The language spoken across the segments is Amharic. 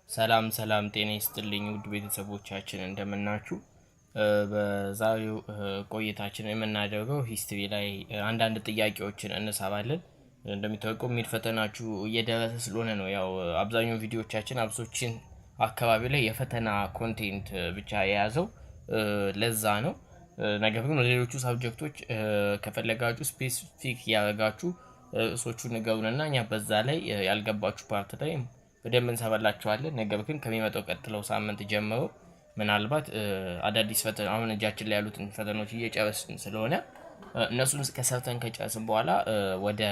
ሰላም ጤና ይስጥልኝ ውድ ቤተሰቦቻችን እንደምናችሁ። በዛሬው ቆይታችን የምናደርገው ሂስትሪ ላይ አንዳንድ ጥያቄዎችን እንሳባለን። እንደሚታወቀው ሚድ ፈተናችሁ እየደረሰ ስለሆነ ነው። ያው አብዛኛው ቪዲዮዎቻችን አብሶችን አካባቢ ላይ የፈተና ኮንቴንት ብቻ የያዘው ለዛ ነው። ነገር ግን ሌሎቹ ሳብጀክቶች ከፈለጋችሁ ስፔሲፊክ ያደርጋችሁ እሶቹን ንገሩንና እኛ በዛ ላይ ያልገባችሁ ፓርት ላይ በደንብ እንሰራላችኋለን። ነገር ግን ከሚመጣው ቀጥለው ሳምንት ጀምሮ ምናልባት አዳዲስ ፈተና አሁን እጃችን ላይ ያሉትን ፈተናዎች እየጨረስን ስለሆነ እነሱን ከሰርተን ከጨረስን በኋላ ወደ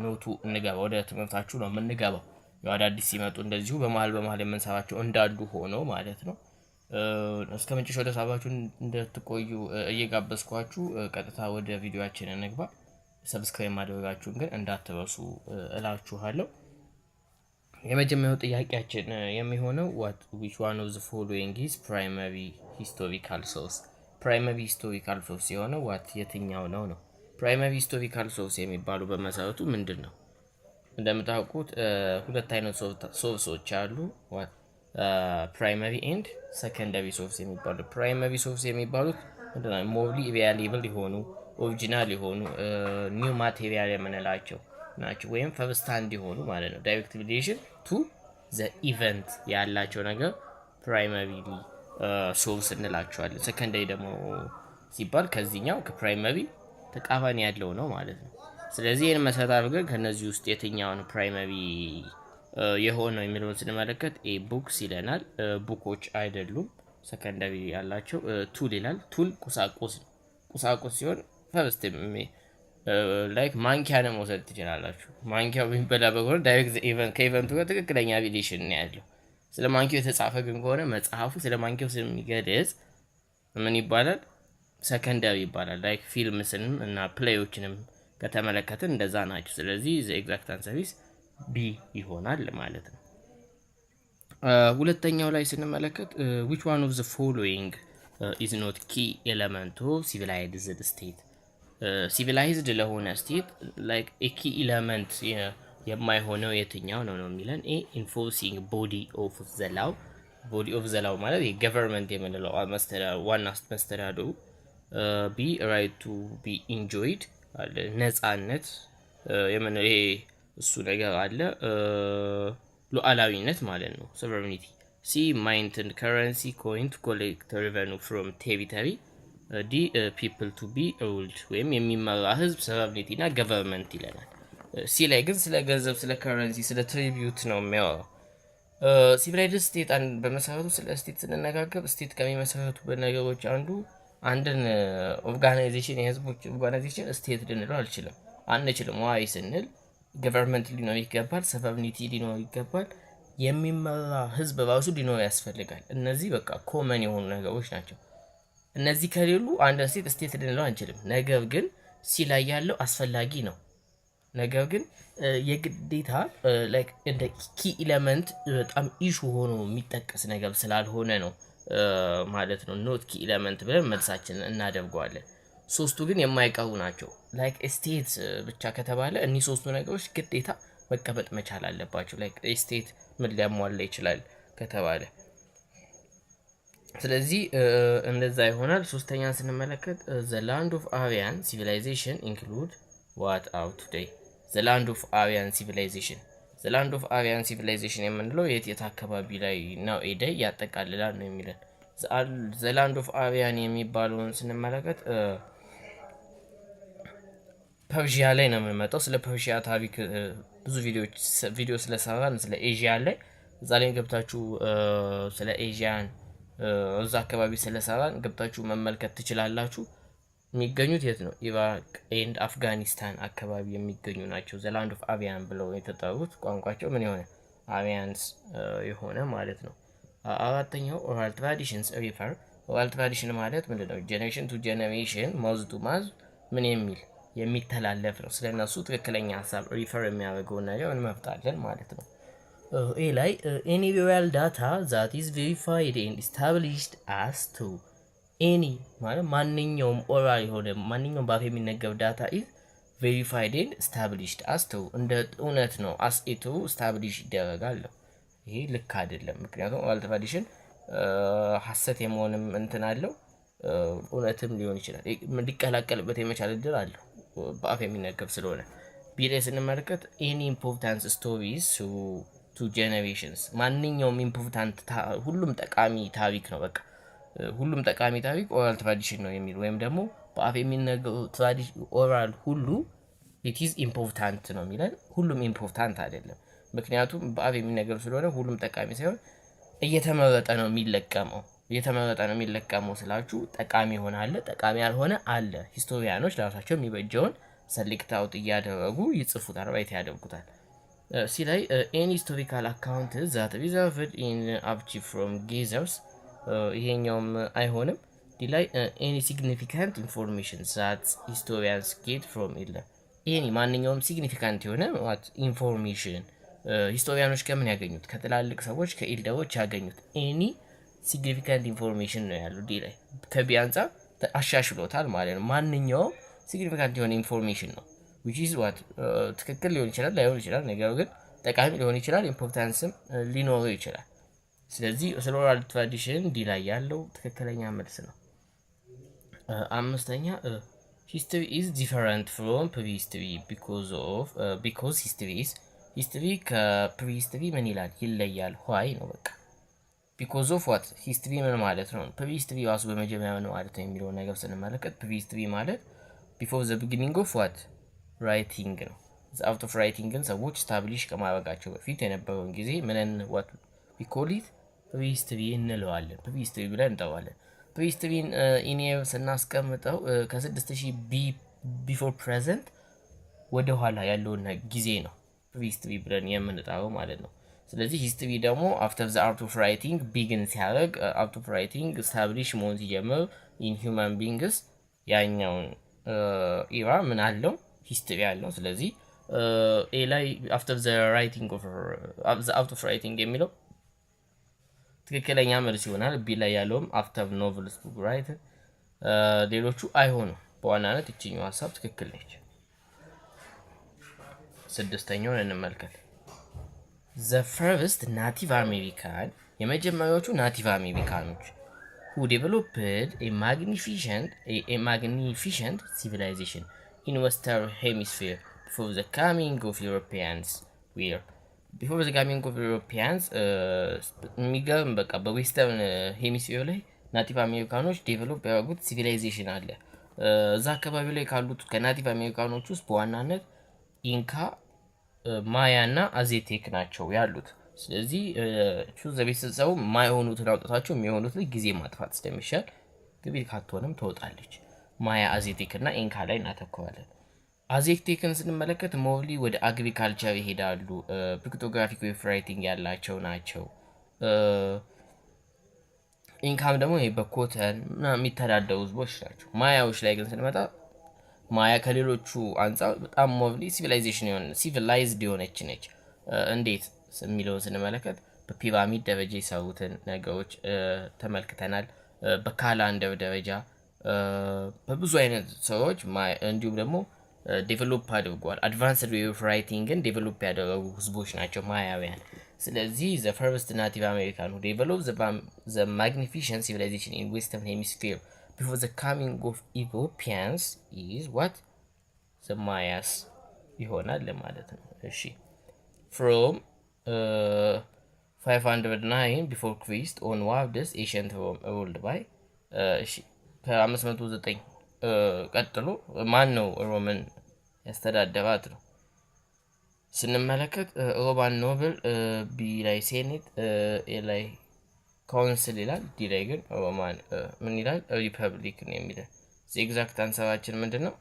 ኖቱ እንገባ ወደ ትምህርታችሁ ነው የምንገባው። ያው አዳዲስ ሲመጡ እንደዚሁ በመሃል የምንሰራቸው እንዳሉ ሆኖ ማለት ነው። እስከ መጨረሻው ድረስ አብራችሁን እንድትቆዩ እየጋበዝኳችሁ ቀጥታ ወደ ቪዲዮአችን እንግባ። ሰብስክራይብ ማድረጋችሁን ግን እንዳትረሱ እላችኋለሁ። የመጀመሪያው ጥያቄያችን የሚሆነው which one of the following is primary historical source? primary historical source የሆነው የትኛው ነው? primary historical source የሚባሉ በመሰረቱ ምንድነው? እንደምታውቁት ሁለት አይነት ሶርሶች አሉ። primary and secondary source የሚባሉ primary source የሚባሉት ምንድነው? ሞርሊ ሪላየብል የሆኑ ኦሪጂናል የሆኑ ኒው ማቴሪያል የምንላቸው ናቸው ወይም ፈርስት ሃንድ የሆኑ ማለት ነው። ዳይሬክት ሪሌሽን ቱ ዘ ኢቨንት ያላቸው ነገር ፕራይመሪ ሶርስ እንላቸዋለን። ሰከንዳሪ ደግሞ ሲባል ከዚህኛው ከፕራይመሪ ተቃራኒ ያለው ነው ማለት ነው። ስለዚህ ይህን መሰረት አድርገን ከነዚህ ውስጥ የትኛውን ፕራይመሪ የሆነው የሚለውን ስንመለከት ቡክስ ይለናል። ቡኮች አይደሉም ሰከንዳሪ ያላቸው። ቱል ይላል። ቱል ቁሳቁስ ሲሆን ፈርስት ላይክ ማንኪያን መውሰድ ትችላላችሁ። ማንኪያው ቢበላ በሆነ ዳይሬክት ኢቨንት ከኢቨንቱ ጋር ትክክለኛ ሪሌሽን ነው ያለው። ስለ ማንኪያው የተጻፈ ግን ከሆነ መጽሐፉ ስለ ማንኪያው ስለሚገልጽ ምን ይባላል? ሰከንዳሪ ይባላል። ላይክ ፊልምስንም እና ፕሌዮችንም ከተመለከትን እንደዛ ናቸው። ስለዚህ ዘ ኤግዛክት አንሰር ኢዝ ቢ ይሆናል ማለት ነው። ሁለተኛው ላይ ስንመለከት which one of the following is not key element of civilized state? ሲቪላይዝድ ለሆነ ስቴት ላይክ ኪ ኢለመንት የማይሆነው የትኛው ነው የሚለን። ኢንፎርሲንግ ቦዲ ኦፍ ዘ ላው ማለት የገቨርንመንት የምንለው ዋና መስተዳድሩ። ቢ ራይት ቱ ቢ ኢንጆይድ ነፃነት የምንለው ይሄ እሱ ነገር አለ። ሉዓላዊነት ማለት ነው ሶቨሬኒቲ። ሲ ማይንትን ከረንሲ ኮይን ቱ ኮሌክት ሬቨኑ ፍሮም ቴሪተሪ። ዲ ፒፕል ቱ ቢ ሩልድ ወይም የሚመራ ህዝብ ሶቨሬኒቲ እና ገቨርንመንት ይለናል። ሲ ላይ ግን ስለ ገንዘብ፣ ስለ ከረንሲ፣ ስለ ትሪቢዩት ነው የሚያወራው። ሲቪላይዝድ ስቴት በመሰረቱ ስለ ስቴት ስንነጋገር ስቴት ከሚመሰረቱ ነገሮች አንድን ኦርጋናይዜሽን የህዝቦች ኦርጋናይዜሽን ስቴት ልንለው አንችልም። ዋይ ስንል ገቨርንመንት ሊኖር ይገባል፣ ሶቨሬኒቲ ሊኖር ይገባል፣ የሚመራ ህዝብ ራሱ ሊኖር ያስፈልጋል። እነዚህ በቃ ኮመን የሆኑ ነገሮች ናቸው። እነዚህ ከሌሉ አንድ ስቴት ልንለው አንችልም። ነገር ግን ሲ ላይ ያለው አስፈላጊ ነው። ነገር ግን የግዴታ ላይክ እንደ ኪ ኤሌመንት በጣም ኢሹ ሆኖ የሚጠቀስ ነገር ስላልሆነ ነው ማለት ነው። ኖት ኪ ኤሌመንት ብለን መልሳችንን እናደርገዋለን። ሶስቱ ግን የማይቀሩ ናቸው። ላይክ ስቴት ብቻ ከተባለ እኒህ ሶስቱ ነገሮች ግዴታ መቀበጥ መቻል አለባቸው። ላይክ ስቴት ምን ሊያሟላ ይችላል ከተባለ ስለዚህ እንደዛ ይሆናል። ሶስተኛን ስንመለከት the land of Aryan civilization include what out today? the land of Aryan civilization የምንለው የት አካባቢ ላይ ነው ኤደይ ያጠቃልላል ነው የሚለን። the land of Aryan የሚባለውን ስንመለከት ፐርሺያ ላይ ነው የምንመጣው። ስለ ፐርሺያ ታሪክ ብዙ ቪዲዮ ስለሰራን ስለ ኤዥያ ላይ እዛ ላይ ገብታችሁ ስለ ኤዥያን እዛ አካባቢ ስለሰራን ገብታችሁ መመልከት ትችላላችሁ። የሚገኙት የት ነው? ኢራቅ ኤንድ አፍጋኒስታን አካባቢ የሚገኙ ናቸው። ዘ ላንድ ኦፍ አሪያን ብለው የተጠሩት ቋንቋቸው ምን የሆነ አሪያንስ የሆነ ማለት ነው። አራተኛው ኦራል ትራዲሽንስ ሪፈር። ኦራል ትራዲሽን ማለት ምንድነው? ጄኔሬሽን ቱ ጄኔሬሽን ማውዝ ቱ ማዝ ምን የሚተላለፍ ነው። ስለነሱ ትክክለኛ ሀሳብ ሪፈር የሚያደርገውን ነገር እንመርጣለን ማለት ነው። ኤ ላይ any real data that is verified and established as to any ማለት ማንኛውም ኦራል የሆነ ማንኛውም በአፍ የሚነገር ዳታ is verified and established as to እንደ እውነት ነው as to establish ይደረጋል። ይሄ ልክ አይደለም። ምክንያቱም ኦራል ትራዲሽን ሀሰት የመሆንም እንትን አለው፣ እውነትም ሊሆን ይችላል። ሊቀላቀልበት የመቻል እድል አለው በአፍ የሚነገር ስለሆነ። ቢ ላይ ስንመለከት ኤኒ ኢምፖርታንት ስቶሪስ ቱ ጄኔሬሽንስ፣ ማንኛውም ኢምፖርታንት ሁሉም ጠቃሚ ታሪክ ነው። በቃ ሁሉም ጠቃሚ ታሪክ ኦራል ትራዲሽን ነው የሚል ወይም ደግሞ በአፍ የሚነገሩ ኦራል ሁሉ ኢትዝ ኢምፖርታንት ነው የሚለን። ሁሉም ኢምፖርታንት አይደለም። ምክንያቱም በአፍ የሚነገሩ ስለሆነ ሁሉም ጠቃሚ ሳይሆን እየተመረጠ ነው የሚለቀመው ስላችሁ ጠቃሚ የሆነ አለ፣ ጠቃሚ ያልሆነ አለ። ሂስቶሪያኖች ለራሳቸው የሚበጀውን ሰሌክት አውት እያደረጉ ይጽፉታል፣ ራይት ያደርጉታል። ሲ ላይ ኤኒ ሂስቶሪካል አካውንት ዛት ሪዘርቭድ ኢን አርቺቭ ፍሮም ጌዘርስ፣ ይሄኛውም አይሆንም። ዲ ላይ ኤኒ ሲግኒፊካንት ኢንፎርሜሽን ዛት ሂስቶሪያንስ ጌት ፍሮም ኢለ፣ ኤኒ ማንኛውም ሲግኒፊካንት የሆነ ኢንፎርሜሽን ሂስቶሪያኖች ከምን ያገኙት? ከትላልቅ ሰዎች ከኤልደሮች ያገኙት ኤኒ ሲግኒፊካንት ኢንፎርሜሽን ነው ያሉ። ዲ ላይ ከቢ አንጻር አሻሽሎታል ማለት ነው። ማንኛውም ሲግኒፊካንት የሆነ ኢንፎርሜሽን ነው which is what ትክክል ሊሆን ይችላል ላይሆን ይችላል፣ ነገር ግን ጠቃሚ ሊሆን ይችላል፣ ኢምፖርታንስም ሊኖረው ይችላል። ስለዚህ ስለ ኦራል ትራዲሽን ዲ ላይ ያለው ትክክለኛ መልስ ነው። አምስተኛ history is different from prehistory because history ከፕሪሂስትሪ ምን ይላል? ይለያል። ዋይ ነው በቃ ቢኮዝ ኦፍ ዋት ሂስትሪ ምን ማለት ነው? ፕሪሂስትሪ ራሱ በመጀመሪያ ነው ማለት ነው የሚለውን ነገር ስንመለከት ፕሪሂስትሪ ማለት ቢፎር ዘ ቢጊኒንግ ኦፍ ዋት ራይቲንግ ነው። ዘ አርት ኦፍ ራይቲንግን ሰዎች ስታብሊሽ ከማድረጋቸው በፊት የነበረውን ጊዜ ምንን ዋት ዊ ኮል ኢት ፕሪሂስትሪ እንለዋለን። ፕሪሂስትሪ ብለን እንጠራዋለን። ፕሪሂስትሪን ኢኒየር ስናስቀምጠው ከ6000 ቢፎር ፕሬዘንት ወደ ኋላ ያለውን ጊዜ ነው ፕሪሂስትሪ ብለን የምንጠራው ማለት ነው። ስለዚህ ሂስትሪ ደግሞ አፍተር ዘ አርት ኦፍ ራይቲንግ ቢግን ሲያደርግ አርት ኦፍ ራይቲንግ ስታብሊሽ መሆን ሲጀምር ኢን ሂውማን ቢንግስ ያኛውን ኢራ ምን አለው? ሂስትሪ አለው። ስለዚህ ኤ ላይ አፍተር ዘ ራይቲንግ ኦፍ ዘ አርት ኦፍ ራይቲንግ የሚለው ትክክለኛ መልስ ይሆናል። ቢ ላይ ያለውም አፍተር ኖቨልስ ቡክ ራይት። ሌሎቹ አይሆኑም። በዋናነት ይችኛው ሀሳብ ትክክል ነች። ስድስተኛውን እንመልከት። ዘ ፈርስት ናቲቭ አሜሪካን፣ የመጀመሪያዎቹ ናቲቭ አሜሪካኖች who developed a magnificent civilization in Western Hemisphere before the coming of Europeans. Before the coming of Europeans የሚገርም በቃ በዌስተርን ሄሚስፌር ላይ ናቲቭ አሜሪካኖች ዴቨሎፕ ያደረጉት ሲቪላይዜሽን አለ። እዛ አካባቢ ላይ ካሉት ከናቲቭ አሜሪካኖች ውስጥ በዋናነት ኢንካ፣ ማያ እና አዜቴክ ናቸው ያሉት። ስለዚህ ቹዝ ቤተሰቡ ማይሆኑትን አውጥታቸው የሚሆኑትን ጊዜ ማጥፋት ስለሚሻል ግቢ ካትሆንም ትወጣለች። ማያ፣ አዜቴክ እና ኢንካ ላይ እናተኩራለን። አዜቴክን ስንመለከት ሞርሊ ወደ አግሪካልቸር ይሄዳሉ። ፒክቶግራፊክ ዌቭ ራይቲንግ ያላቸው ናቸው። ኢንካም ደግሞ በኮተን የሚተዳደሩ ህዝቦች ናቸው። ማያዎች ላይ ግን ስንመጣ ማያ ከሌሎቹ አንጻር በጣም ሞርሊ ሲቪላይዝድ የሆነች ነች። እንዴት የሚለውን ስንመለከት በፒራሚድ ደረጃ የሰሩትን ነገሮች ተመልክተናል። በካላንደር ደረጃ በብዙ አይነት ሰዎች እንዲሁም ደግሞ ዴቨሎፕ አድርጓል። አድቫንስድ ዌይ ኦፍ ራይቲንግን ዴቨሎፕ ያደረጉ ህዝቦች ናቸው ማያውያን። ስለዚህ ዘ ፈርስት ናቲቭ አሜሪካን who developed the magnificent civilization in western hemisphere before the coming of Europeans is what the Mayas ይሆናል ለማለት ነው። እሺ from 509 before Christ onwards ancient Rome ruled by እሺ ከ509 ቀጥሎ ማን ነው ሮምን ያስተዳደራት ነው ስንመለከት ሮማን ኖብል፣ ቢ ላይ ሴኔት፣ ኤ ላይ ካውንስል ይላል። ዲ ላይ ግን ሮማን ምን ይላል? ሪፐብሊክ ነው የሚለው። ኤግዛክት አንሰራችን ምንድነው?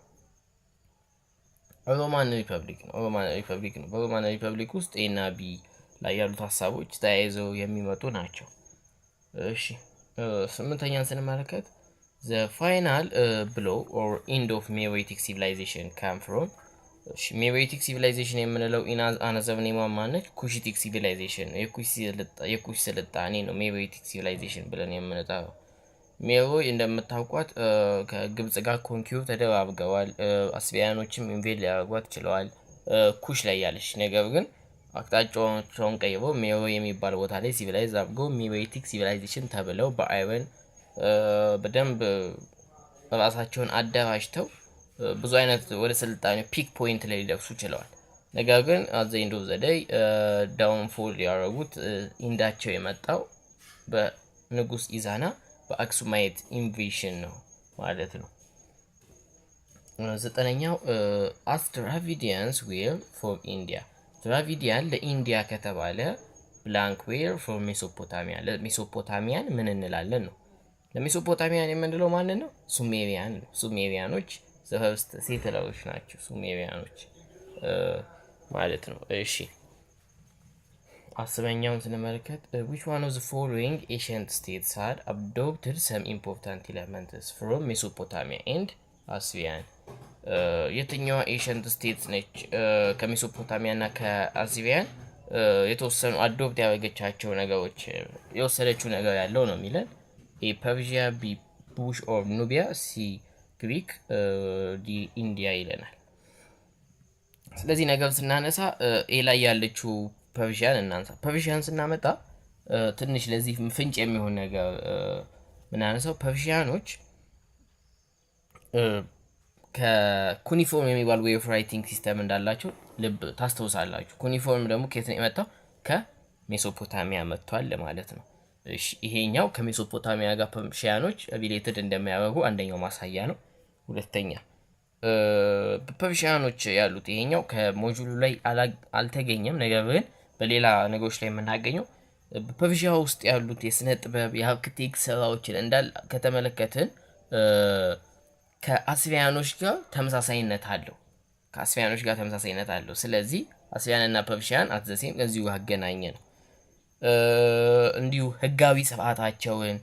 ሮማን ሪፐብሊክ ነው። በሮማን ሪፐብሊክ ውስጥ ኤ እና ቢ ላይ ያሉት ሀሳቦች ተያይዘው የሚመጡ ናቸው። እሺ ስምንተኛን ስንመለከት the final blow or end of Meroitic civilization came from Meroitic civilization የምንለው አናዘር ኔማ ማነች? ኩሽቲክ ሲቪላይዜሽን የኩሽ ስልጣኔ ነው ሜሮይቲክ ሲቪላይዜሽን ብለን የምንጠራው። ሜሮይ እንደምታውቋት ከግብጽ ጋር ኮንኪው ተደራርገዋል። አስቢያኖችም ኢንቬድ ሊያደርጓት ችለዋል ኩሽ ላይ ያለች። ነገር ግን አቅጣጫቸውን ቀይረው ሜሮ የሚባል ቦታ ላይ ሲቪላይዝ አድርገው ሚሬቲክ ሲቪላይዜሽን ተብለው በአይረን በደንብ ራሳቸውን አደራጅተው ብዙ አይነት ወደ ስልጣኔ ፒክ ፖይንት ላይ ሊደርሱ ችለዋል። ነገር ግን አት ዘ ኤንድ ኦፍ ዘ ዴይ ዳውንፎል ያደረጉት ኢንዳቸው የመጣው በንጉስ ኢዛና በአክሱማይት ኢንቬሽን ነው ማለት ነው። ዘጠነኛው አስ ድራቪዲያንስ ዌር ፎር ኢንዲያ። ድራቪዲያን ለኢንዲያ ከተባለ ብላንክ ዌር ፎር ሜሶፖታሚያ፣ ለሜሶፖታሚያን ምን እንላለን ነው። ለሜሶፖታሚያን የምንለው ማንን ነው? ሱሜሪያን ነው። ሱሜሪያኖች ዘፈርስት ሴትለሮች ናቸው ሱሜሪያኖች ማለት ነው። እሺ 10ኛውን ስንመለከት which one of the following ancient states had adopted some important elements from Mesopotamia and Assyrian? የትኛዋ ኤሽንት ስቴት ነች ከሜሶፖታሚያ እና ከአሲሪያን የተወሰኑ አዶፕት ያደረገቻቸው ነገሮች የወሰደችው ነገር ያለው ነው የሚለን? ኤ ፐርሺያ፣ ቢ ቡሽ ኦር ኑቢያ፣ ሲ ግሪክ፣ ዲ ኢንዲያ ይለናል። ስለዚህ ነገር ስናነሳ ኤ ላይ ያለችው ፐርሺያን እናንሳ። ፐርሺያን ስናመጣ ትንሽ ለዚህ ፍንጭ የሚሆን ነገር ምናነሳው ፐርሺያኖች ከኩኒፎርም የሚባል ዌይ ኦፍ ራይቲንግ ሲስተም እንዳላቸው ልብ ታስተውሳላችሁ። ኩኒፎርም ደግሞ ከየት ነው የመጣው? ከሜሶፖታሚያ መጥቷል ማለት ነው። እሺ ይሄኛው ከሜሶፖታሚያ ጋር ፐርሺያኖች ሪሌትድ እንደሚያደርጉ አንደኛው ማሳያ ነው። ሁለተኛ ፐርሺያኖች ያሉት ይሄኛው ከሞጁሉ ላይ አልተገኘም፣ ነገር ግን በሌላ ነገሮች ላይ የምናገኘው በፐርሺያ ውስጥ ያሉት የስነ ጥበብ የአርክቴክት ስራዎችን እንዳል ከተመለከትን ከአሲሪያኖች ጋር ተመሳሳይነት አለው። ስለዚህ አሲሪያንና ፐርሺያን አትዘሴም እዚሁ አገናኘ ነው። እንዲሁ ህጋዊ ስርዓታቸውን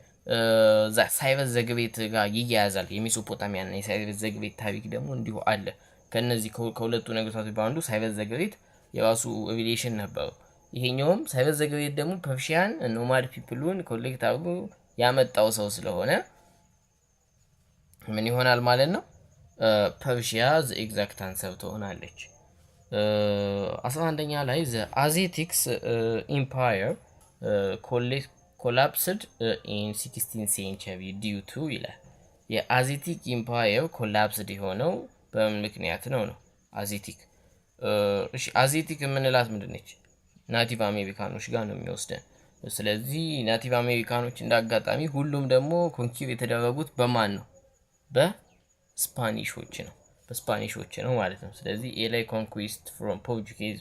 ሳይረስ ዘግቤት ጋር ይያያዛል። የሜሶፖታሚያና የሳይረስ ዘግቤት ታሪክ ደግሞ እንዲሁ አለ። ከነዚህ ከሁለቱ ነገስታቶች በአንዱ ሳይረስ ዘግቤት የራሱ ሪሌሽን ነበረው። ይሄኛውም ሳይረስ ዘግቤት ደግሞ ፐርሺያን ኖማድ ፒፕሉን ኮሌክት አድርጎ ያመጣው ሰው ስለሆነ ምን ይሆናል ማለት ነው? ፐርሺያ ዘ ኤግዛክት አንሰር ትሆናለች። 11ኛ ላይ ዘ አዜቲክስ ኢምፓየር ኮላፕስድ ኢን 16th ሴንቸሪ ዲዩ ቱ ይላል። የአዜቲክ ኢምፓየር ኮላፕስድ የሆነው በምን ምክንያት ነው? አዜቲክ እሺ አዜቲክ የምንላት ምንድን ነች? ናቲቭ አሜሪካኖች ጋር ነው የሚወስደን። ስለዚህ ናቲቭ አሜሪካኖች እንዳጋጣሚ ሁሉም ደግሞ ኮንኪር የተደረጉት በማን ነው? በስፓኒሾች ነው ማለት ነው። ስለዚህ ኤ ላይ ኮንኩዊስት ፍሮም ፖርቹጊዝ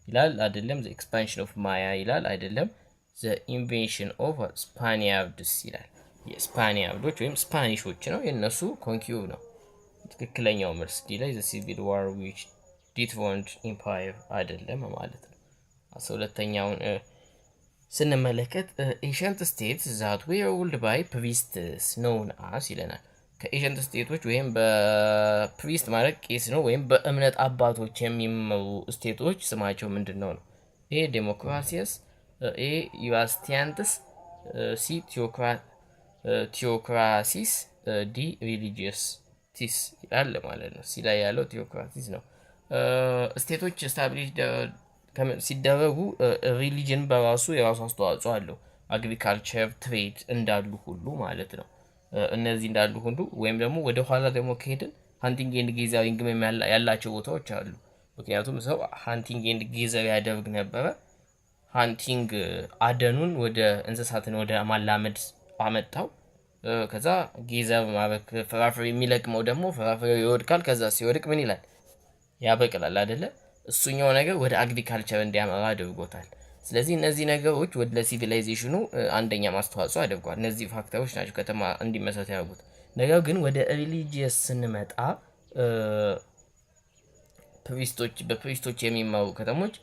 ይላል አይደለም። ዘ ኤክስፓንሽን ኦፍ ማያ ይላል አይደለም። ዘ ኢንቬንሽን ኦፍ ስፓኒያርድስ ይላል። የስፓኒያርዶች ወይም ስፓኒሾች ነው የነሱ ኮንኪር ነው ትክክለኛው መልስ። ዲ ላይ ዘ ሲቪል ዋር ዊች ዲትሮንድ ኢምፓየር አይደለም ማለት ነው። 12ኛውን ስንመለከት ኤንሸንት ስቴትስ ዛት ዌር ሩልድ ባይ ፕሪስትስ ኖውን አስ ይለናል። ከኤንሸንት ስቴቶች ወይም በፕሪስት ማለት ቄስ ነው ወይም በእምነት አባቶች የሚመሩ ስቴቶች ስማቸው ምንድነው ነው? ኤ ዴሞክራሲስ፣ ኤ ዩራስቲያንትስ፣ ሲ ቲዮክራሲስ፣ ዲ ሪሊጂየስቲስ ይላል ማለት ነው። ሲ ላይ ያለው ቲዮክራሲስ ነው። ስቴቶች ስታብሊሽ ሲደረጉ ሪሊጅን በራሱ የራሱ አስተዋጽኦ አለው። አግሪካልቸር፣ ትሬድ እንዳሉ ሁሉ ማለት ነው። እነዚህ እንዳሉ ሁሉ ወይም ደግሞ ወደ ኋላ ደግሞ ከሄድን ሃንቲንግ ኤንድ ጌዘሪንግ ያላቸው ቦታዎች አሉ። ምክንያቱም ሰው ሃንቲንግ ኤንድ ጌዘር ያደርግ ነበረ። ሃንቲንግ አደኑን ወደ እንስሳትን ወደ ማላመድ አመጣው። ከዛ ጌዘር ማለት ፍራፍሬ የሚለቅመው ደግሞ ፍራፍሬ ይወድቃል። ከዛ ሲወድቅ ምን ይላል? ያበቅላል አይደለ? እሱኛው ነገር ወደ አግሪካልቸር እንዲያመራ አድርጎታል። ስለዚህ እነዚህ ነገሮች ወደ ሲቪላይዜሽኑ አንደኛ ማስተዋጽኦ አድርጓል። እነዚህ ፋክተሮች ናቸው ከተማ እንዲመሰረት ያደርጉት። ነገር ግን ወደ ሪሊጂየስ ስንመጣ በፕሪስቶች የሚመሩ ከተሞች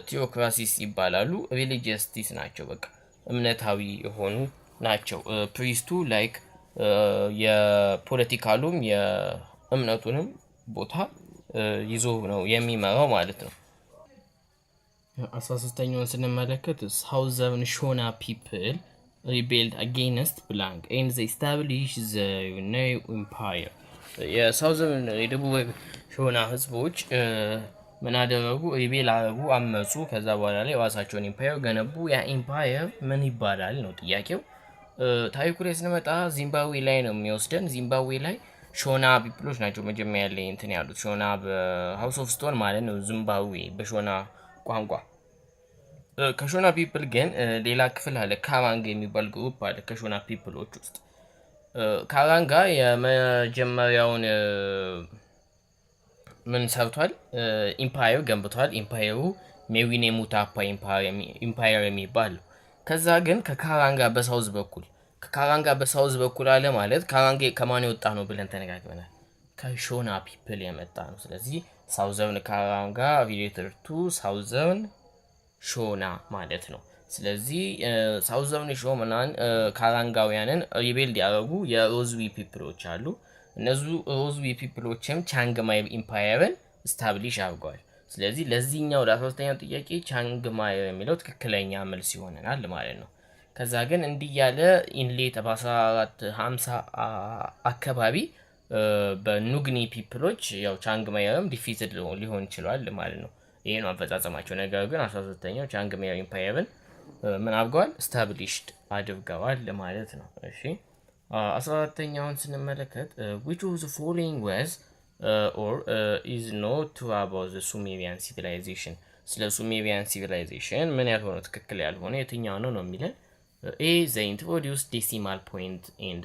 ቲዮክራሲስ ይባላሉ። ሪሊጂየስቲስ ናቸው፣ በቃ እምነታዊ የሆኑ ናቸው። ፕሪስቱ ላይክ የፖለቲካሉም የእምነቱንም ቦታ ይዞ ነው የሚመራው ማለት ነው። 13ኛውን ስንመለከት ሳውዘርን ሾና ፒፕል ሪቤልድ አጌንስት ብላንክ ኤንድ ዘ ኢስታብሊሽ ዘ ኒው ኢምፓየር። የሳውዘርን የደቡብ ሾና ህዝቦች ምን አደረጉ? ሪቤል አረጉ፣ አመጹ። ከዛ በኋላ ላይ የራሳቸውን ኢምፓየር ገነቡ። ያ ኢምፓየር ምን ይባላል ነው ጥያቄው። ታሪኩ ላይ ስንመጣ ዚምባብዌ ላይ ነው የሚወስደን። ዚምባብዌ ላይ ሾና ፒፕሎች ናቸው መጀመሪያ ላይ እንትን ያሉት። ሾና በሃውስ ኦፍ ስቶን ማለት ነው ዚምባብዌ በሾና ቋንቋ። ከሾና ፒፕል ግን ሌላ ክፍል አለ፣ ካራንጋ የሚባል ግሩፕ አለ ከሾና ፒፕሎች ውስጥ። ካራንጋ የመጀመሪያውን ምን ሰርቷል? ኢምፓየር ገንብቷል። ኢምፓየሩ ሜዊኔ ሙታፓ ኢምፓየር የሚባል። ከዛ ግን ከካራንጋ በሳውዝ በኩል አለ ማለት ካራንጋ ከማን የወጣ ነው ብለን ተነጋግረናል። ከሾና ፒፕል የመጣ ነው። ስለዚህ ሳውዘርን ካራንጋ ሪሌትድ ቱ ሳውዘርን ሾና ማለት ነው። ስለዚህ ሳውዘርን ሾናን ካራንጋውያንን ሪቤልድ ያደረጉ የሮዝዊ ፒፕሎች አሉ። እነዚህ ሮዝዊ ፒፕሎችም ቻንግማይ ኢምፓየርን ስታብሊሽ አድርገዋል። ስለዚህ ለዚህኛው ለ13ኛው ጥያቄ ቻንግማየር የሚለው ትክክለኛ መልስ ይሆነናል ማለት ነው። ከዛ ግን እንዲህ ያለ ኢንሌት በ1450 አካባቢ በኑግኒ ፒፕሎች ያው ቻንግማየርም ዲፊትድ ሊሆን ይችላል ማለት ነው። ይሄ ነው አፈጻጸማቸው። ነገር ግን 13ኛው ቻንግማየር ኢምፓየርን ምን አድርገዋል? ስታብሊሽድ አድርገዋል ማለት ነው። እሺ 14ኛውን ስንመለከት which of the following was or is not true about the Sumerian civilization? ስለ ሱሜሪያን ሲቪላይዜሽን ምን ያልሆነው ትክክል ያልሆነ የትኛው ነው ነው የሚለን። ኤ they introduced decimal point and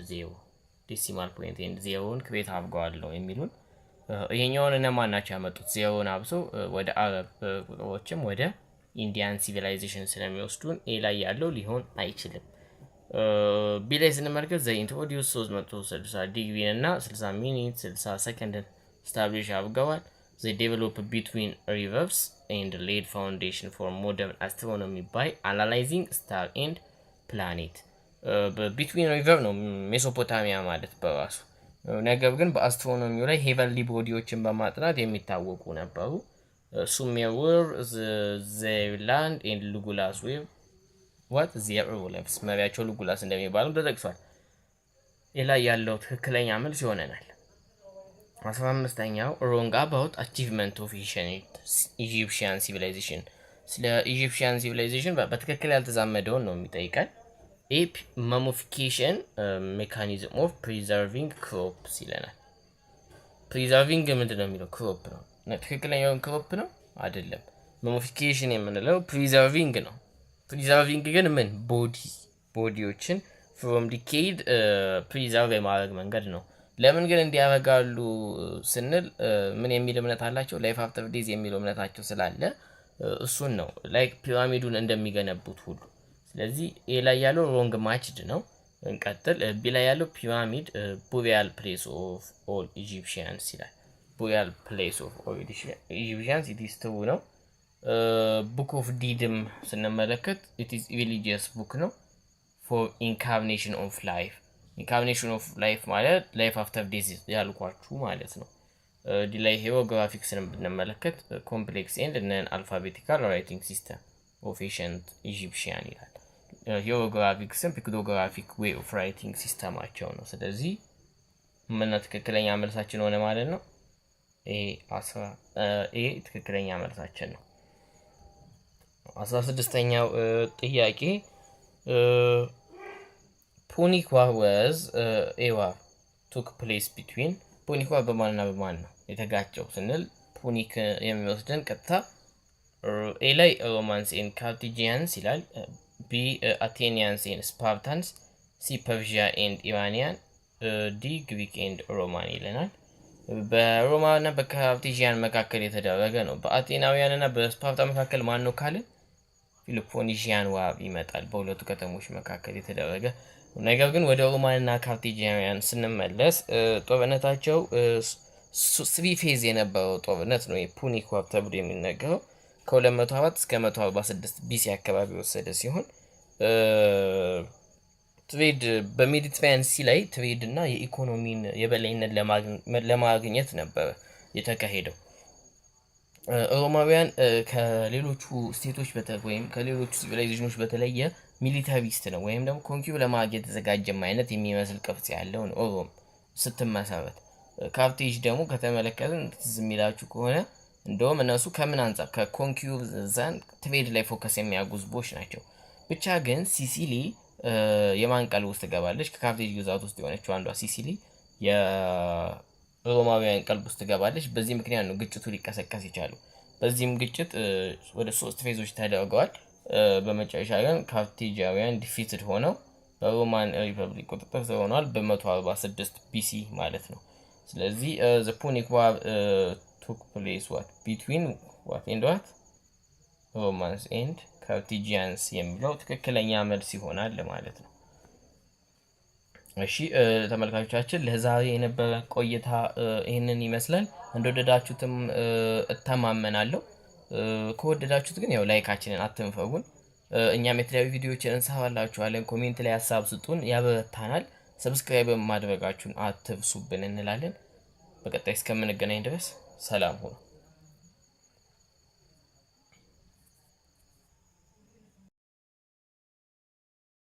zero ክሬት አድርገዋል ነው የሚሉን። ይሄኛውን እነማን ናቸው ያመጡት? ዜሮን አብሰው ወደ አረብ ቁጥሮችም ወደ ኢንዲያን ሲቪላይዜሽን ስለሚወስዱን ኤ ላይ ያለው ሊሆን አይችልም። ቢ ላይ ስንመለከት ዘ ኢንትሮዲውስ 360 ዲግሪን እና 60 ሚኒት 60 ሰከንድን ስታብሊሽ አድርገዋል። ዘ ዴቨሎፕ ቢትዊን ሪቨርስ ኤንድ ሌድ ፋውንዴሽን ፎር ሞደርን አስትሮኖሚ ባይ አናላይዚንግ ስታር ኤንድ ፕላኔት። በቢትዊን ሪቨር ነው ሜሶፖታሚያ ማለት በራሱ። ነገር ግን በአስትሮኖሚው ላይ ሄቨንሊ ቦዲዎችን በማጥናት የሚታወቁ ነበሩ። ሱሜር፣ ዜርላንድ ኤንድ ሉጉላስ ዌር what their rulers መሪያቸው ሉጉላስ እንደሚባሉ ተጠቅሷል። ሌላ ያለው ትክክለኛ መልስ ይሆነናል። 15ኛው wrong about achievement of Egyptian civilization። ስለ ኢጂፕሽያን ሲቪላይዜሽን በትክክል ያልተዛመደውን ነው የሚጠይቀን። ኤፕ መሙፊኬሽን ሜካኒዝም ኦፍ ፕሪዘርቪንግ ክሮፕስ ይለናል። ፕሪዘርቪንግ ምንድን ነው የሚለው? ክሮፕ ነው። ትክክለኛውን ክሮፕ ነው አይደለም። መሙፊኬሽን የምንለው ፕሪዘርቪንግ ነው። ፕሪዘርቪንግ ግን ምን ቦዲዎችን ፍሮም ዲኬድ ፕሪዘርቭ የማድረግ መንገድ ነው። ለምን ግን እንዲያደርጋሉ ስንል ምን የሚል እምነት አላቸው? ላይፍ አፍተር ዴዝ የሚለው እምነታቸው ስላለ እሱን ነው ላይክ ፒራሚዱን እንደሚገነቡት ሁሉ። ስለዚህ ኤ ላይ ያለው ሮንግ ማችድ ነው። እንቀጥል። ቢ ላይ ያለው ፒራሚድ ቡሪያል ፕሌስ ኦፍ ኦል ኢጂፕሽያንስ ይላል። ቡሪያል ፕሌስ ኦፍ ኦል ኢጂፕሽያንስ ኢት ኢዝ ትሩ ነው። ቡክ ኦፍ ዲድም ስንመለከት ኢት ኢዝ ሪሊጂየስ ቡክ ነው ፎር ኢንካርኔሽን ኦፍ ላይፍ። ኢንካርኔሽን ኦፍ ላይፍ ማለት ላይፍ አፍተር ዴዝ ያልኳችሁ ማለት ነው። ዲ ላይ ሂሮግራፊክስን ብንመለከት ኮምፕሌክስ ኤንድ ነን አልፋቤቲካል ራይቲንግ ሲስተም ኦፍ ኤንሸንት ኢጂፕሽያን ይላል። ሂሮግራፊክስን ፒክቶግራፊክ ዌይ ኦፍ ራይቲንግ ሲስተማቸው ነው። ስለዚህ ምን ትክክለኛ መልሳችን ሆነ ማለት ነው። ኤ ትክክለኛ መልሳችን ነው። 16ኛው ጥያቄ ፑኒክ ዋር was a war took place between ፑኒክ ዋር በማንና በማን ነው የተጋጨው ስንል ፑኒክ የሚወስደን ቀጥታ ኤ ላይ ሮማንስ ኤንድ ካርቲጂያንስ ይላል። ቢ አቴኒያንስ ኤንድ ስፓርታንስ፣ ሲ ፐርሺያ ኤንድ ኢራኒያን፣ ዲ ግሪክ ኤንድ ሮማን ይለናል። በሮማን እና በካርቲጂያን መካከል የተደረገ ነው። በአቴናውያን እና በስፓርታ መካከል ማን ነው ካልን ፊሎፖኒሺያን ዋር ይመጣል። በሁለቱ ከተሞች መካከል የተደረገ ነገር ግን ወደ ሮማን እና ካርቲጂያን ስንመለስ ጦርነታቸው ስሪ ፌዝ የነበረው ጦርነት ነው የፑኒክ ዋር ተብሎ የሚነገረው። ከ204 እስከ 146 ቢሲ አካባቢ ወሰደ ሲሆን ትሬድ በሜዲትራኒያን ሲ ላይ ትሬድ እና የኢኮኖሚን የበላይነት ለማግኘት ነበር የተካሄደው። ሮማውያን ከሌሎቹ ስቴቶች ወይም ከሌሎቹ ሲቪላይዜሽኖች በተለየ ሚሊታሪስት ነው ወይም ደግሞ ኮንኪው ለማግኘት የተዘጋጀም አይነት የሚመስል ቅርጽ ያለው ነው ሮም ስትመሰረት። ካርቴጅ ደግሞ ከተመለከትን ትዝ የሚላችሁ ከሆነ እንደውም እነሱ ከምን አንጻር ከኮንኪዩዘን ትሬድ ላይ ፎከስ የሚያደርጉ ህዝቦች ናቸው። ብቻ ግን ሲሲሊ የማን ቀልብ ውስጥ ትገባለች? ከካርቴጅ ግዛት ውስጥ የሆነችው አንዷ ሲሲሊ የሮማውያን ቀልብ ውስጥ ትገባለች። በዚህ ምክንያት ነው ግጭቱ ሊቀሰቀስ የቻለው። በዚህም ግጭት ወደ 3 ፌዞች ተደርገዋል። በመጨረሻ ግን ካርቴጃውያን ዲፊትድ ሆነው በሮማን ሪፐብሊክ ቁጥጥር ስር ሆነዋል በ146 ቢሲ ማለት ነው። ስለዚህ ዘ ፑኒክ ዋር ቱክ ፕሌስ ዋት ቢትዊን ዋት ኤንድ ዋት ሮማንስ ኤንድ ካርቴጂያንስ የሚለው ትክክለኛ መልስ ይሆናል ማለት ነው። እሺ ተመልካቾቻችን ለዛሬ የነበረ ቆይታ ይህንን ይመስላል። እንደወደዳችሁትም እተማመናለሁ። ከወደዳችሁት ግን ያው ላይካችንን አትንፈጉን። እኛም የተለያዩ ቪዲዮዎችን እንሰራላችኋለን። ኮሜንት ላይ ሀሳብ ስጡን፣ ያበረታናል። ሰብስክራይብ ማድረጋችሁን አትርሱብን እንላለን። በቀጣይ እስከምንገናኝ ድረስ ሰላም ሁኑ።